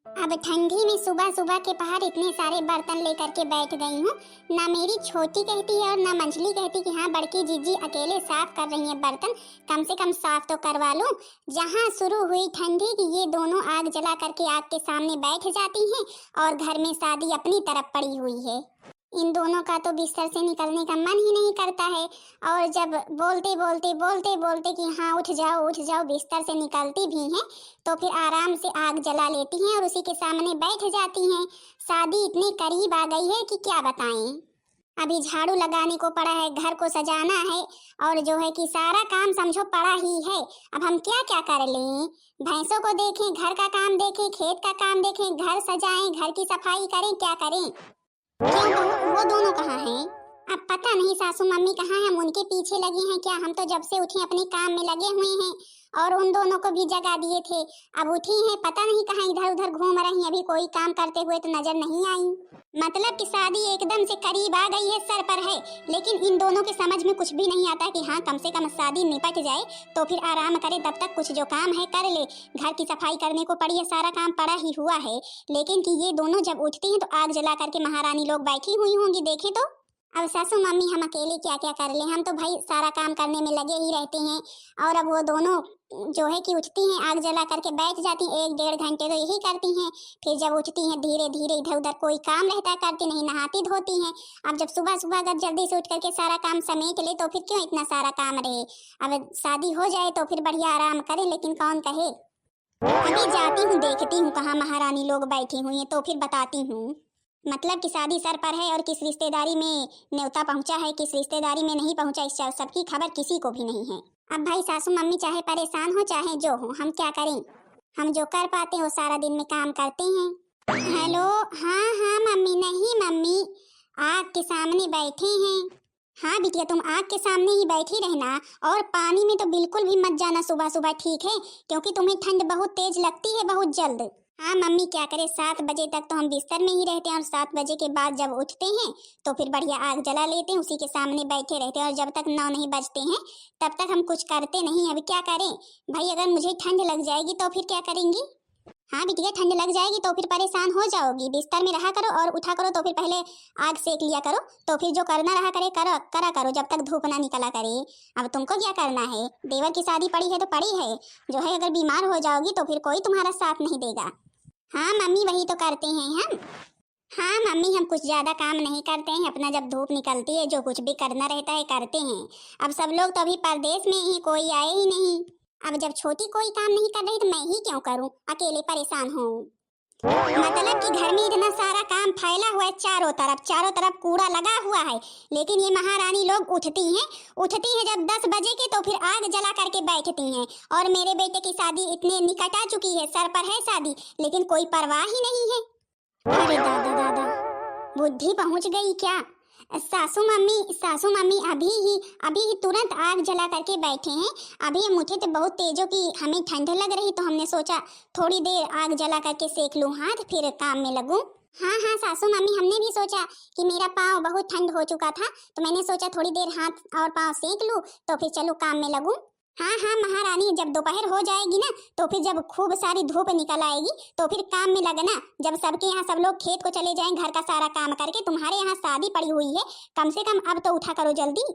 अब ठंडी में सुबह सुबह के पहाड़ इतने सारे बर्तन लेकर के बैठ गई हूँ। ना मेरी छोटी कहती है और ना मंझली कहती कि हाँ बड़की जीजी अकेले साफ कर रही है बर्तन, कम से कम साफ तो करवा लूं। जहाँ शुरू हुई ठंडी कि ये दोनों आग जला करके आग के सामने बैठ जाती हैं और घर में शादी अपनी तरफ पड़ी हुई है। इन दोनों का तो बिस्तर से निकलने का मन ही नहीं करता है। और जब बोलते कि हाँ उठ जाओ बिस्तर से निकलती भी हैं तो फिर आराम से आग जला लेती हैं और उसी के सामने बैठ जाती हैं। शादी इतनी करीब आ गई है कि क्या बताएं। अभी झाड़ू लगाने को पड़ा है, घर को सजाना है और जो है कि सारा काम समझो पड़ा ही है। अब हम क्या क्या कर लें? भैंसों को देखें, घर का काम देखें, खेत का काम देखें, घर सजाएं, घर की सफाई करें, क्या करें? क्यों बहू, वो दोनों कहाँ हैं? अब पता नहीं सासू मम्मी कहाँ हैं, उनके पीछे लगी हैं क्या? हम तो जब से उठे अपने काम में लगे हुए हैं और उन दोनों को भी जगा दिए थे। अब उठी हैं, पता नहीं कहाँ इधर उधर घूम रही, अभी कोई काम करते हुए तो नजर नहीं आई। मतलब कि शादी एकदम से करीब आ गई है, सर पर है, लेकिन इन दोनों के समझ में कुछ भी नहीं आता कि हाँ कम से कम शादी निपट जाए तो फिर आराम करे, तब तक कुछ जो काम है कर ले। घर की सफाई करने को पड़ी है, सारा काम पड़ा ही हुआ है, लेकिन कि ये दोनों जब उठती हैं तो आग जला करके महारानी लोग बैठी हुई होंगी, देखे तो। अब सासू मम्मी हम अकेले क्या क्या कर ले, हम तो भाई सारा काम करने में लगे ही रहते हैं। और अब वो दोनों जो है कि उठती हैं, आग जला करके बैठ जाती हैं, 1-1.5 घंटे तो यही करती हैं। फिर जब उठती हैं धीरे धीरे इधर उधर कोई काम रहता है करती नहीं, नहाती धोती हैं। अब जब सुबह सुबह अगर जल्दी से उठ करके सारा काम समेट ले तो फिर क्यों इतना सारा काम रहे। अब शादी हो जाए तो फिर बढ़िया आराम करें, लेकिन कौन कहे। अभी जाती हूँ, देखती हूँ कहाँ महारानी लोग बैठी हुई हैं तो फिर बताती हूँ। मतलब कि शादी सर पर है और किस रिश्तेदारी में न्योता पहुंचा है, किस रिश्तेदारी में नहीं पहुंचा, इस सबकी खबर किसी को भी नहीं है। अब भाई सासू मम्मी चाहे परेशान हो चाहे जो हो, हम क्या करें। हम जो कर पाते हैं वो सारा दिन में काम करते हैं। हेलो, हाँ हाँ मम्मी, नहीं मम्मी आग के सामने बैठे हैं। हाँ बिटिया तुम आग के सामने ही बैठी रहना और पानी में तो बिल्कुल भी मत जाना सुबह सुबह, ठीक है? क्योंकि तुम्हें ठंड बहुत तेज लगती है बहुत जल्द। हाँ मम्मी क्या करे, 7 बजे तक तो हम बिस्तर में ही रहते हैं और 7 बजे के बाद जब उठते हैं तो फिर बढ़िया आग जला लेते हैं, उसी के सामने बैठे रहते हैं और जब तक 9 नहीं बजते हैं तब तक हम कुछ करते नहीं। अभी क्या करें भाई, अगर मुझे ठंड लग जाएगी तो फिर क्या करेंगी? हाँ बिटिया ठंड लग जाएगी तो फिर परेशान हो जाओगी, बिस्तर में रहा करो और उठा करो तो फिर पहले आग सेक लिया करो, तो फिर जो करना रहा करे करा करो जब तक धूप ना निकला करे। अब तुमको क्या करना है, देवर की शादी पड़ी है तो पड़ी है, जो है अगर बीमार हो जाओगी तो फिर कोई तुम्हारा साथ नहीं देगा। हाँ मम्मी वही तो करते हैं हम। हाँ मम्मी हम कुछ ज्यादा काम नहीं करते हैं, अपना जब धूप निकलती है जो कुछ भी करना रहता है करते हैं। अब सब लोग तो अभी परदेश में ही, कोई आए ही नहीं। अब जब छोटी कोई काम नहीं कर रही तो मैं ही क्यों करूं, अकेले परेशान हूँ। मतलब कि घर में इतना सारा काम फैला हुआ है, चारों तरफ कूड़ा लगा हुआ है, लेकिन ये महारानी लोग उठती हैं जब 10 बजे के तो फिर आग जला करके बैठती हैं। और मेरे बेटे की शादी इतने निकट आ चुकी है, सर पर है शादी, लेकिन कोई परवाह ही नहीं है। अरे दादा दादा, बुद्धि पहुंच गई क्या? सासू मम्मी अभी ही तुरंत आग जला करके बैठे हैं। अभी हम उठे तो बहुत तेजो की हमें ठंड लग रही तो हमने सोचा थोड़ी देर आग जला करके सेक लूं हाथ, फिर काम में लगूं। हाँ हाँ सासू मम्मी हमने भी सोचा कि मेरा पाँव बहुत ठंड हो चुका था तो मैंने सोचा थोड़ी देर हाथ और पाँव सेक लूं तो फिर चलो काम में लगूं। हाँ हाँ महारानी, जब दोपहर हो जाएगी ना तो फिर जब खूब सारी धूप निकल आएगी तो फिर काम में लगना। जब सबके यहाँ सब लोग खेत को चले जाएं घर का सारा काम करके, तुम्हारे यहाँ शादी पड़ी हुई है, कम से कम अब तो उठा करो जल्दी।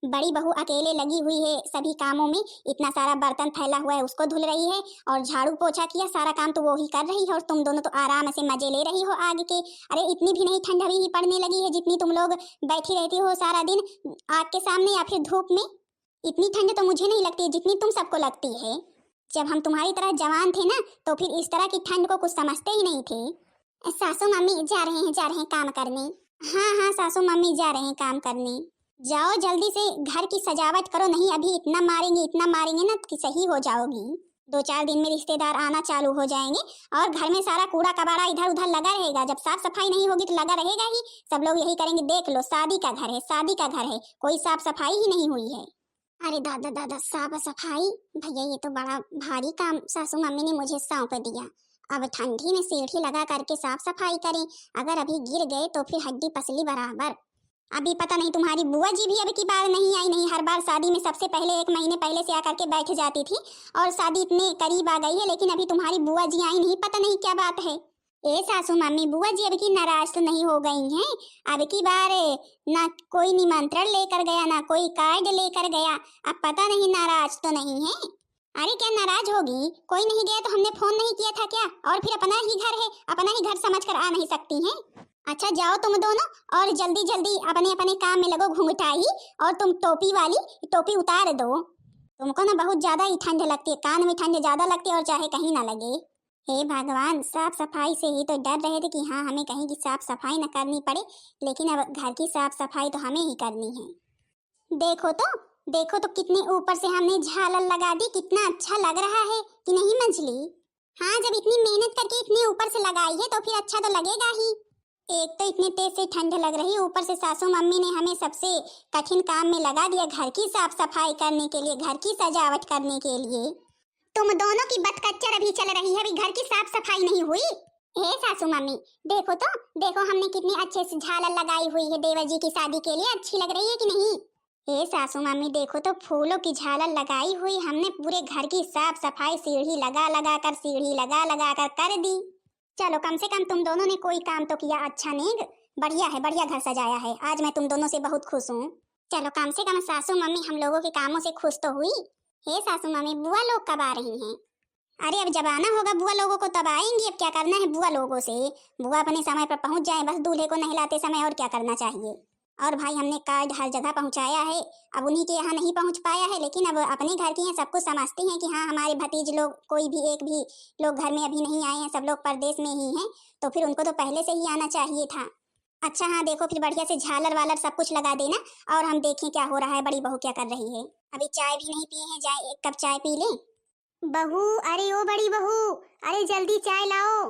बड़ी बहू अकेले लगी हुई है सभी कामों में, इतना सारा बर्तन फैला हुआ है उसको धुल रही है और झाड़ू पोछा किया, सारा काम तो वो ही कर रही है और तुम दोनों तो आराम से मजे ले रही हो आग के। अरे इतनी भी नहीं ठंड अभी ही पड़ने लगी है जितनी तुम लोग बैठी रहती हो सारा दिन आग के सामने या फिर धूप में। इतनी ठंड तो मुझे नहीं लगती जितनी तुम सबको लगती है। जब हम तुम्हारी तरह जवान थे ना तो फिर इस तरह की ठंड को कुछ समझते ही नहीं थे। सासू मम्मी जा रहे हैं काम करने। हाँ हाँ सासू मम्मी जा रहे हैं काम करने, जाओ जल्दी से घर की सजावट करो, नहीं अभी इतना मारेंगे ना कि सही हो जाओगी। 2-4 दिन में रिश्तेदार आना चालू हो जाएंगे और घर में सारा कूड़ा कबाड़ा इधर उधर लगा रहेगा। जब साफ सफाई नहीं होगी तो लगा रहेगा ही, सब लोग यही करेंगे देख लो शादी का घर है, कोई साफ सफाई ही नहीं हुई है। अरे दादा दादा, साफ सफाई भैया ये तो बड़ा भारी काम सासू मम्मी ने मुझे सौंप दिया। अब ठंडी में सीढ़ी लगा करके साफ सफाई करें, अगर अभी गिर गए तो फिर हड्डी पसली बराबर। अभी पता नहीं तुम्हारी बुआ जी भी अब की बार नहीं आई, नहीं हर बार शादी में सबसे पहले 1 महीने पहले से आकर के बैठ जाती थी और शादी इतने करीब आ गई है लेकिन अभी तुम्हारी बुआ जी आई नहीं, पता नहीं क्या बात है। ए सासू मम्मी, बुआ जी अब की नाराज तो नहीं हो गई हैं? अब की बार ना कोई निमंत्रण लेकर गया, ना कोई कार्ड लेकर गया। अब पता नहीं नाराज तो नहीं है? अरे क्या नाराज होगी? कोई नहीं गया तो हमने फोन नहीं किया था क्या? और फिर अपना ही घर है, अपना ही घर समझकर आ नहीं सकती हैं? अच्छा जाओ तुम दोनों और जल्दी जल्दी अपने अपने काम में लगो घुंघटाई। और तुम टोपी वाली टोपी उतार दो। तुमको ना बहुत ज्यादा ही ठंड लगती है, कान में ठंड ज्यादा लगती है और चाहे कहीं ना लगे। हे भगवान, साफ सफाई से ही तो डर रहे थे कि हाँ हमें कहीं की साफ सफाई न करनी पड़े, लेकिन अब घर की साफ सफाई तो हमें ही करनी है। देखो तो, देखो तो कितने ऊपर से हमने झालर लगा दी, कितना अच्छा लग रहा है कि नहीं मंजली? हाँ, जब इतनी मेहनत करके इतने ऊपर से लगाई है तो फिर अच्छा तो लगेगा ही। एक तो इतने तेज से ठंड लग रही है, ऊपर से सासू मम्मी ने हमें सबसे कठिन काम में लगा दिया, घर की साफ सफाई करने के लिए, घर की सजावट करने के लिए। तुम दोनों की बतकच्चर अभी चल रही है, अभी घर की साफ सफाई नहीं हुई। हे सासू मम्मी, देखो तो, देखो हमने कितनी अच्छे से झालर लगाई हुई है देवर जी की शादी के लिए, अच्छी लग रही है कि नहीं? हे सासू मम्मी, देखो तो फूलों की झालर लगाई हुई हमने, पूरे घर की साफ सफाई सीढ़ी लगा लगा कर, सीढ़ी लगा लगा कर दी। चलो कम से कम तुम दोनों ने कोई काम तो किया, अच्छा नहीं? बढ़िया है, बढ़िया घर सजाया है। आज मैं तुम दोनों से बहुत खुश हूँ। चलो कम से कम सासू मम्मी हम लोगों के कामों से खुश तो हुई। हे सासू मम्मी, बुआ लोग कब आ रही हैं? अरे अब जब आना होगा बुआ लोगों को तब आएंगी, अब क्या करना है बुआ लोगों से? बुआ अपने समय पर पहुंच जाए बस, दूल्हे को नहलाते समय, और क्या करना चाहिए? और भाई हमने कार्ड हर जगह पहुंचाया है, अब उन्हीं के यहाँ नहीं पहुंच पाया है, लेकिन अब अपने घर की हैं, सब कुछ समझती हैं कि हाँ हमारे भतीज लोग कोई भी एक भी लोग घर में अभी नहीं आए हैं, सब लोग परदेश में ही हैं, तो फिर उनको तो पहले से ही आना चाहिए था। अच्छा हाँ, देखो फिर बढ़िया से झालर वालर सब कुछ लगा देना, और हम देखें क्या हो रहा है, बड़ी बहू क्या कर रही है। अभी चाय भी नहीं पिए हैं, जाए एक कप चाय पी लें। बहू, अरे ओ बड़ी बहू, अरे जल्दी चाय लाओ।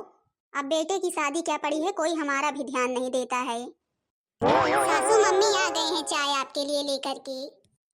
अब बेटे की शादी क्या पड़ी है, कोई हमारा भी ध्यान नहीं देता है। सासू मम्मी आ गए हैं चाय आपके लिए लेकर के।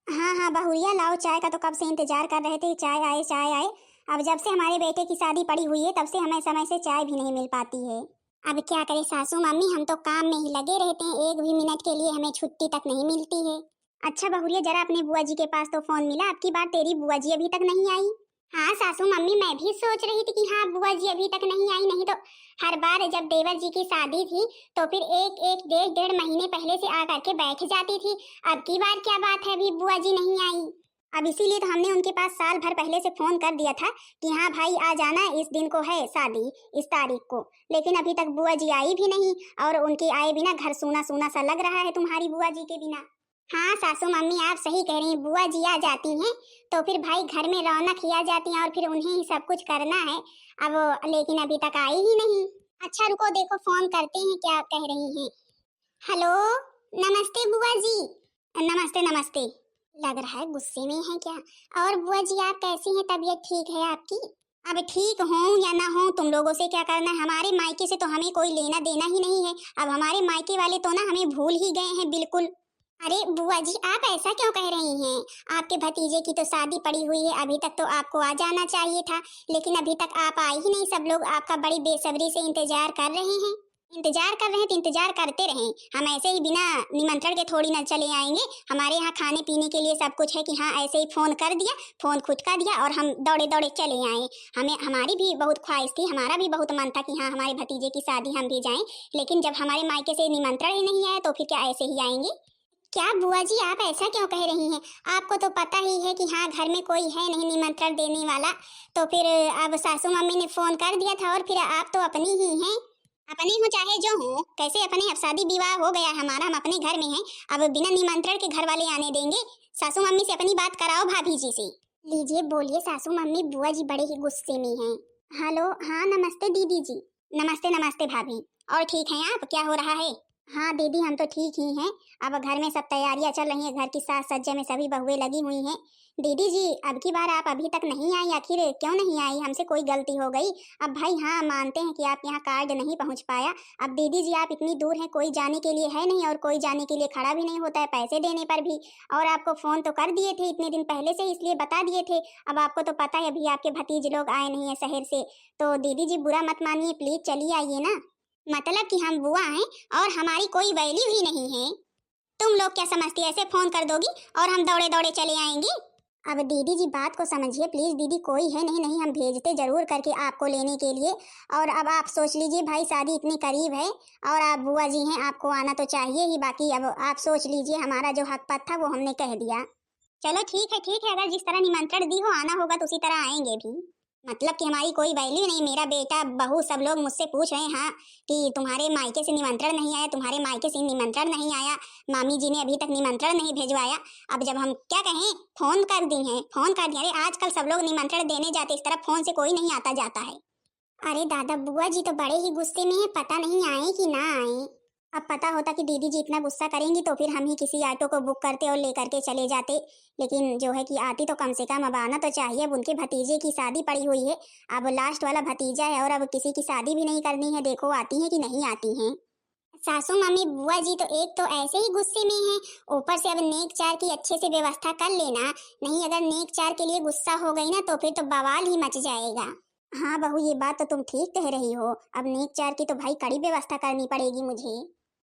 हाँ हाँ बहुरिया लाओ चाय का, तो कब से इंतजार कर रहे थे, चाय आए चाय आए। अब जब से हमारे बेटे की शादी पड़ी हुई है तब से हमें समय से चाय भी नहीं मिल पाती है। अब क्या करें सासू मम्मी, हम तो काम में ही लगे रहते हैं, एक भी मिनट के लिए हमें छुट्टी तक नहीं मिलती है। अच्छा बहुरिया, जरा अपने बुआ जी के पास तो फोन मिला, अब की बार तेरी बुआ जी अभी तक नहीं आई। हाँ सासू मम्मी, मैं भी सोच रही थी कि हाँ बुआ जी अभी तक नहीं आई, नहीं तो हर बार जब देवर जी की शादी थी तो फिर एक एक डेढ़ डेढ़ महीने पहले से आकर के बैठ जाती थी। अब की बार क्या बात है, अभी बुआ जी नहीं आई? अब इसीलिए तो हमने उनके पास साल भर पहले से फोन कर दिया था कि हाँ भाई आ जाना, इस दिन को है शादी, इस तारीख को, लेकिन अभी तक बुआ जी आई भी नहीं, और उनके आए बिना घर सूना सूना सा लग रहा है तुम्हारी बुआ जी के बिना। हाँ सासू मम्मी आप सही कह रही हैं, बुआ जी आ जाती हैं तो फिर भाई घर में रौनक ही आ जाती है, और फिर उन्हें ही सब कुछ करना है। अब लेकिन अभी तक आई ही नहीं। अच्छा रुको, देखो फोन करते हैं क्या कह रही हैं। हेलो, नमस्ते बुआ जी। नमस्ते नमस्ते। लग रहा है गुस्से में है क्या? और बुआ जी आप कैसी हैं, तबीयत ठीक है आपकी? अब ठीक हो या ना हो तुम लोगों से क्या करना है, हमारे मायके से तो हमें कोई लेना देना ही नहीं है। अब हमारे मायके वाले तो ना हमें भूल ही गए हैं बिल्कुल। अरे बुआ जी आप ऐसा क्यों कह रही हैं? आपके भतीजे की तो शादी पड़ी हुई है, अभी तक तो आपको आ जाना चाहिए था, लेकिन अभी तक आप आई ही नहीं। सब लोग आपका बड़ी बेसब्री से इंतजार कर रहे हैं। इंतजार कर रहे हैं तो इंतजार करते रहें, हम ऐसे ही बिना निमंत्रण के थोड़ी ना चले आएंगे। हमारे यहाँ खाने पीने के लिए सब कुछ है कि हाँ ऐसे ही फोन कर दिया, फोन खुदका दिया और हम दौड़े दौड़े चले आए। हमें हमारी भी बहुत ख्वाहिश थी, हमारा भी बहुत मन था कि हाँ हमारे भतीजे की शादी हम भी जाएं, लेकिन जब हमारे मायके से निमंत्रण ही नहीं आया तो फिर क्या ऐसे ही आएंगे? क्या बुआ जी आप ऐसा क्यों कह रही हैं? आपको तो पता ही है कि हाँ घर में कोई है नहीं निमंत्रण देने वाला, तो फिर अब सासू मम्मी ने फोन कर दिया था, और फिर आप तो अपनी ही हैं। अपनी हो चाहे जो हो, कैसे अपने, अब शादी विवाह हो गया हमारा, हम अपने घर में हैं, अब बिना निमंत्रण के घर वाले आने देंगे? सासू मम्मी से अपनी बात कराओ भाभी जी से। लीजिए बोलिए सासू मम्मी, बुआ जी बड़े ही गुस्से में हैं। हेलो, हाँ नमस्ते दीदी जी। नमस्ते नमस्ते भाभी, और ठीक हैं आप? क्या हो रहा है? हाँ दीदी हम तो ठीक ही हैं, अब घर में सब तैयारियां चल रही हैं, घर की साज सज्जा में सभी बहुएं लगी हुई हैं। दीदी जी अब की बार आप अभी तक नहीं आई, आखिर क्यों नहीं आई? हमसे कोई गलती हो गई? अब भाई हाँ मानते हैं कि आप यहाँ कार्ड नहीं पहुँच पाया, अब दीदी जी आप इतनी दूर हैं, कोई जाने के लिए है नहीं और कोई जाने के लिए खड़ा भी नहीं होता है पैसे देने पर भी, और आपको फोन तो कर दिए थे इतने दिन पहले से, इसलिए बता दिए थे। अब आपको तो पता है अभी आपके भतीजे लोग आए नहीं है शहर से, तो दीदी जी बुरा मत मानिए, प्लीज चलिए आइए ना। मतलब कि हम बुआ हैं और हमारी कोई वैल्यू ही नहीं है? तुम लोग क्या समझती है, ऐसे फोन कर दोगी और हम दौड़े दौड़े चले आएंगे? अब दीदी जी बात को समझिए प्लीज दीदी, कोई है नहीं, नहीं हम भेजते जरूर करके आपको लेने के लिए। और अब आप सोच लीजिए भाई, शादी इतनी करीब है और आप बुआ जी हैं, आपको आना तो चाहिए ही। बाकी अब आप सोच लीजिए, हमारा जो हक पथ था वो हमने कह दिया। चलो ठीक है ठीक है, अगर जिस तरह निमंत्रण दी हो आना होगा तो उसी तरह आएंगे भी। मतलब कि हमारी कोई वैल्यू नहीं, मेरा बेटा बहू सब लोग मुझसे पूछ रहे हैं हाँ कि तुम्हारे मायके से निमंत्रण नहीं आया, तुम्हारे मायके से निमंत्रण नहीं आया, मामी जी ने अभी तक निमंत्रण नहीं भिजवाया। अब जब हम क्या कहें, फोन कर दी हैं, फोन कर दिया। अरे आजकल सब लोग निमंत्रण देने जाते, इस तरह फोन से कोई नहीं आता जाता है। अरे दादा बुआ जी तो बड़े ही गुस्से में है, पता नहीं आए कि ना आए। अब पता होता कि दीदी जी इतना गुस्सा करेंगी तो फिर हम ही किसी ऑटो को बुक करते और लेकर के चले जाते। लेकिन जो है कि आती तो कम से कम, अब आना तो चाहिए। अब उनके भतीजे की शादी पड़ी हुई है, अब लास्ट वाला भतीजा है और अब किसी की शादी भी नहीं करनी है। देखो आती है कि नहीं आती हैं। सासू मम्मी बुआ जी तो एक तो ऐसे ही गुस्से में है, ऊपर से अब नेक चार की अच्छे से व्यवस्था कर लेना, नहीं अगर नेक चार के लिए गुस्सा हो गई ना तो फिर तो बवाल ही मच जाएगा। हाँ बहू ये बात तो तुम ठीक कह रही हो, अब नेक चार की तो भाई कड़ी व्यवस्था करनी पड़ेगी मुझे।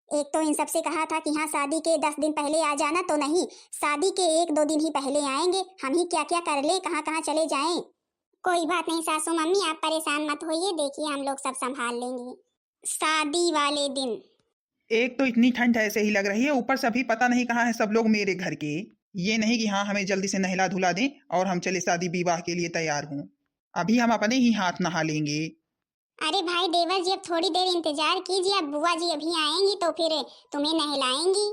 एक तो इन सबसे कहा था कि हाँ शादी के 10 दिन पहले आ जाना, तो नहीं, शादी के 1-2 दिन ही पहले आएंगे। हम ही क्या क्या कर ले, कहाँ कहाँ चले जाएं। कोई बात नहीं सासू मम्मी, आप परेशान मत होइए, देखिए हम लोग सब संभाल लेंगे। शादी वाले दिन एक तो इतनी ठंड ऐसे ही लग रही है, ऊपर से अभी पता नहीं कहाँ है सब लोग मेरे घर के। ये नहीं कि हाँ हमें जल्दी से नहला धुला दें और हम चले शादी विवाह के लिए तैयार हों। अभी हम अपने ही हाथ नहा लेंगे। अरे भाई देवर जी अब थोड़ी देर इंतजार कीजिए, अब बुआ जी अभी आएंगी तो फिर तुम्हें नहलाएंगी।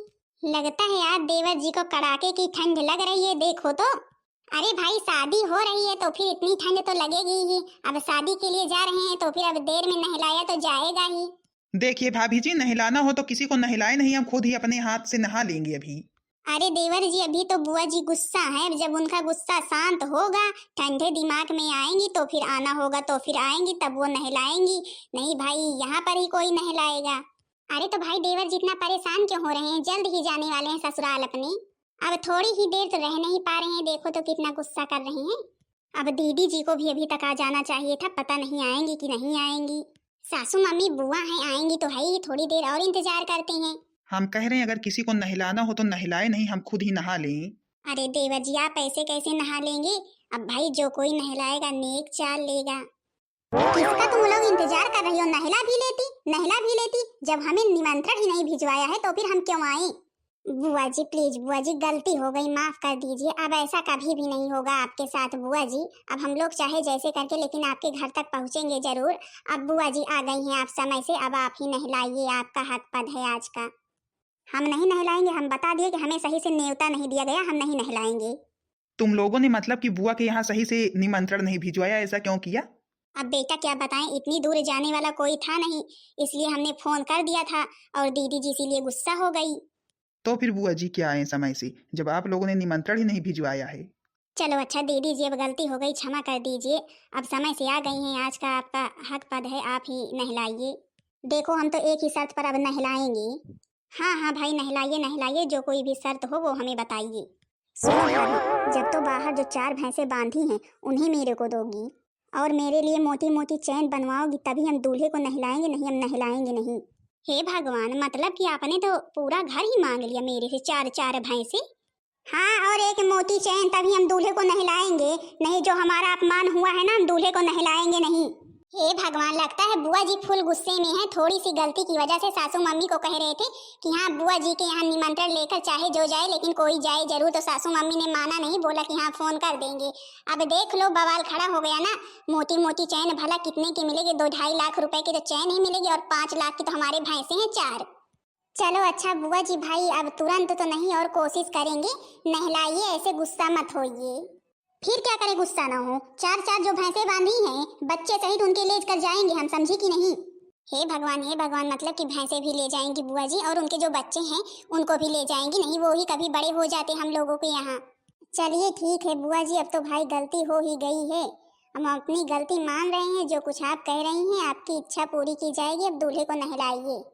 लगता है यार देवर जी को कड़ाके की ठंड लग रही है, देखो तो। अरे भाई शादी हो रही है तो फिर इतनी ठंड तो लगेगी ही, अब शादी के लिए जा रहे हैं तो फिर अब देर में नहलाया तो जाएगा ही। देखिए भाभी जी, नहलाना हो तो किसी को नहलाए नहीं, हम खुद ही अपने हाथ से नहा लेंगे अभी। अरे देवर जी अभी तो बुआ जी गुस्सा है, जब उनका गुस्सा शांत होगा, ठंडे दिमाग में आएंगी तो फिर आना होगा तो फिर आएंगी, तब वो नहलाएंगी। नहीं भाई यहाँ पर ही कोई नहलाएगा। अरे तो भाई देवर जी इतना परेशान क्यों हो रहे हैं, जल्द ही जाने वाले हैं ससुराल अपने, अब थोड़ी ही देर तो रह नहीं पा रहे हैं, देखो तो कितना गुस्सा कर रहे हैं। अब दीदी जी को भी अभी तक आ जाना चाहिए था, पता नहीं आएंगी कि नहीं आएंगी। सासू मम्मी बुआ हैं, आएंगी तो है ही, थोड़ी देर और इंतजार करते हैं। हम कह रहे हैं अगर किसी को नहलाना हो तो नहलाए नहीं, हम खुद ही नहा लें। अरे देवर जी आप ऐसे कैसे नहा लेंगे, अब भाई जो कोई नहलाएगा नेक चाल लेगा। किसका तुम लोग इंतजार कर रही हो, नहला भी लेती, नहला भी लेती, जब हमें निमंत्रण ही नहीं भिजवाया है तो फिर हम क्यों आए। बुआ जी प्लीज, बुआ जी गलती हो गई, माफ कर दीजिए, अब ऐसा कभी भी नहीं होगा आपके साथ बुआ जी। अब हम लोग चाहे जैसे करके लेकिन आपके घर तक पहुंचेंगे जरूर। अब बुआ जी आ गई हैं आप समय से, अब आप ही नहलाइए, आपका हक पद है आज का। हम नहीं नहलाएंगे, हम बता दिए कि हमें सही से न्योता नहीं दिया गया, हम नहीं नहलाएंगे। तुम लोगों ने मतलब कि बुआ के यहाँ सही से निमंत्रण नहीं भिजवाया, ऐसा क्यों किया? अब बेटा क्या बताएं, इतनी दूर जाने वाला कोई था नहीं, इसलिए हमने फोन कर दिया था और दीदी जी इसीलिए गुस्सा हो गई। तो फिर बुआ जी क्या आए समय से, जब आप लोगों ने निमंत्रण ही नहीं भिजवाया है। चलो अच्छा दीदी जी अब गलती हो गई, क्षमा कर दीजिए, अब समय से आ गई हैं, आज का आपका हक पद है, आप ही नहलाइए। देखो हम तो एक ही शर्त पर अब नहलाएंगे। हाँ हाँ भाई नहलाइए नहलाइए, जो कोई भी शर्त हो वो हमें बताइए। सुनो भाभी, जब तो बाहर जो 4 भैंसें बांधी हैं उन्हीं मेरे को दोगी, और मेरे लिए मोटी मोटी चैन बनवाओगी, तभी हम दूल्हे को नहलाएंगे, नहीं हम नहलाएंगे नहीं। हे भगवान, मतलब कि आपने तो पूरा घर ही मांग लिया मेरे से, 4 भैंसे। हाँ और एक मोटी चैन, तभी हम दूल्हे को नहलाएंगे, नहीं जो हमारा अपमान हुआ है ना हम दूल्हे को नहलाएंगे नहीं। हे भगवान, लगता है बुआ जी फुल गुस्से में है, थोड़ी सी गलती की वजह से सासू मम्मी को कह रहे थे कि हाँ बुआ जी के यहाँ निमंत्रण लेकर चाहे जो जाए लेकिन कोई जाए जरूर, तो सासू मम्मी ने माना नहीं, बोला कि हाँ फोन कर देंगे। अब देख लो बवाल खड़ा हो गया ना, मोटी मोटी चैन भला कितने की मिलेगी, 2-2.5 लाख रुपए की तो चैन ही मिलेगी और 5 लाख की तो हमारे भैंसे हैं 4। चलो अच्छा बुआ जी भाई अब तुरंत तो नहीं और कोशिश करेंगे, नहलाइए, ऐसे गुस्सा मत होइए। फिर क्या करें गुस्सा ना हो, 4 जो भैंसे बांधी हैं बच्चे सहित उनके ले कर जाएंगे हम, समझी कि नहीं। हे भगवान, मतलब कि भैंसे भी ले जाएंगी बुआ जी और उनके जो बच्चे हैं उनको भी ले जाएंगी, नहीं वो ही कभी बड़े हो जाते हम लोगों के यहाँ। चलिए ठीक है बुआ जी, अब तो भाई गलती हो ही गई है, हम अपनी गलती मान रहे हैं, जो कुछ आप कह रही हैं आपकी इच्छा पूरी की जाएगी, अब दूल्हे को नहलाइए।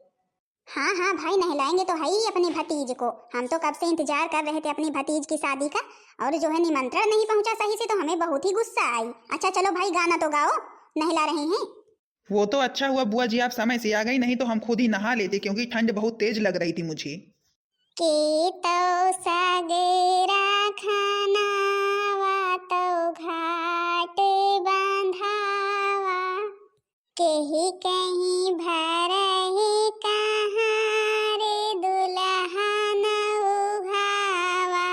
हाँ हाँ भाई नहलाएंगे तो है ही अपने भतीज को, हम तो कब से इंतजार कर रहे थे अपनी भतीज की शादी का, और जो है निमंत्रण नहीं पहुंचा सही से तो हमें बहुत ही गुस्सा आई। अच्छा चलो भाई गाना तो गाओ, नहला रहे हैं। वो तो अच्छा हुआ बुआ जी आप समय से आ गई, नहीं तो हम खुद ही नहा लेते, क्योंकि ठंड बहुत तेज लग रही थी मुझे। के तो सगरा खाना तो घाट बांधावा केही कहीं भरही कहाँ रे दुल्हन उघावा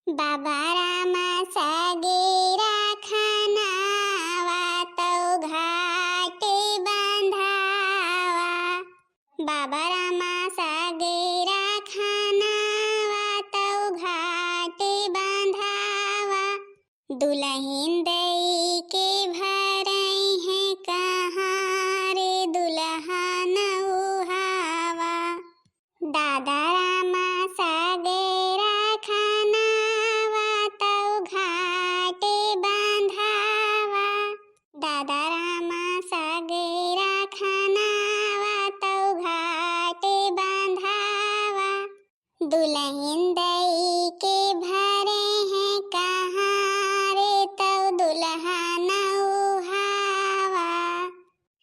बाबा रामा सगेरा खनावा तो घाट बांधावा बाबा रामा सगेरा खनावा तो घाट बांधावा दुल्हन दई के भरई है कहाँ रे दुल्हन उहावा दादा रामा सगेरा खनावा तो घाट बांधावा दादा रामा सगेरा खनावा तो घाट बांधावा दुल्हन दई के भरे हैं कहाँ रे तो दुल्हन उहावा।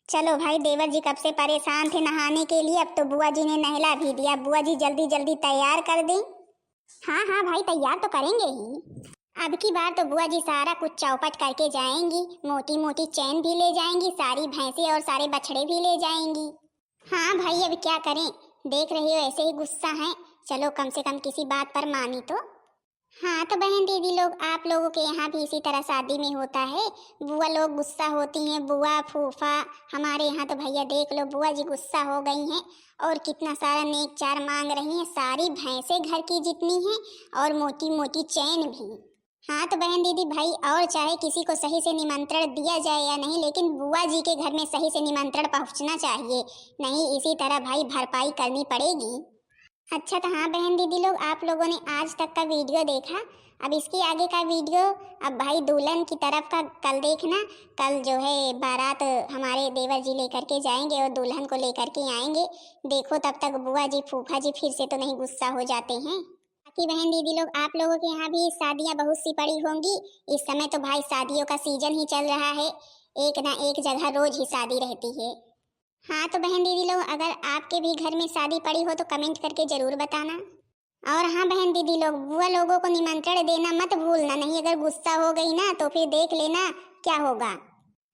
चलो भाई, देवर जी कब से परेशान थे नहाने के लिए, अब तो बुआ जी ने नहला भी दिया। बुआ जी जल्दी जल्दी तैयार कर दें। हाँ हाँ भाई, तैयार तो करेंगे ही। अब की बार तो बुआ जी सारा कुछ चौपट करके जाएंगी। मोटी मोटी चैन भी ले जाएंगी, सारी भैंसे और सारे बछड़े भी ले जाएंगी। हाँ भाई, अब क्या करें, देख रही हो ऐसे ही गुस्सा है। चलो कम से कम किसी बात पर मानी तो। हाँ तो बहन दीदी लोग, आप लोगों के यहाँ भी इसी तरह शादी में होता है? बुआ लोग गुस्सा होती हैं, बुआ फूफा। हमारे यहाँ तो भैया देख लो, बुआ जी गुस्सा हो गई हैं और कितना सारा नेक चार मांग रही हैं। सारी भैंसे घर की जितनी हैं और मोटी मोटी चैन भी। हाँ तो बहन दीदी भाई, और चाहे किसी को सही से निमंत्रण दिया जाए या नहीं, लेकिन बुआ जी के घर में सही से निमंत्रण पहुँचना चाहिए, नहीं इसी तरह भाई भरपाई करनी पड़ेगी। अच्छा तो हाँ बहन दीदी लोग, आप लोगों ने आज तक का वीडियो देखा। अब इसके आगे का वीडियो अब भाई दुल्हन की तरफ का कल देखना। कल जो है बारात हमारे देवर जी लेकर के जाएंगे और दुल्हन को लेकर के आएंगे। देखो तब तक बुआ जी फूफा जी फिर से तो नहीं गुस्सा हो जाते हैं। बाकी बहन दीदी लोग, आप लोगों के यहाँ भी शादियाँ बहुत सी पड़ी होंगी। इस समय तो भाई शादियों का सीजन ही चल रहा है, एक ना एक जगह रोज ही शादी रहती है। हाँ तो बहन दीदी लोग, अगर आपके भी घर में शादी पड़ी हो तो कमेंट करके जरूर बताना। और हाँ बहन दीदी लोग, बुआ लोगों को निमंत्रण देना मत भूलना, नहीं अगर गुस्सा हो गई ना तो फिर देख लेना क्या होगा।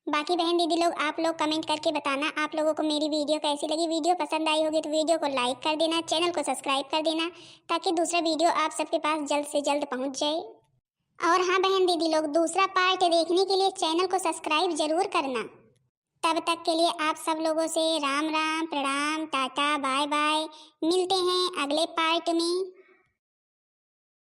बाकी बहन दीदी लोग, आप लोग कमेंट करके बताना आप लोगों को मेरी वीडियो कैसी लगी। वीडियो पसंद आई होगी तो वीडियो को लाइक कर देना, चैनल को सब्सक्राइब कर देना, ताकि दूसरा वीडियो आप सबके पास जल्द से जल्द पहुँच जाए। और हाँ बहन दीदी लोग, दूसरा पार्ट देखने के लिए चैनल को सब्सक्राइब जरूर करना। तब तक के लिए आप सब लोगों से राम राम, प्रणाम, टाटा, बाय बाय। मिलते हैं अगले पार्ट में।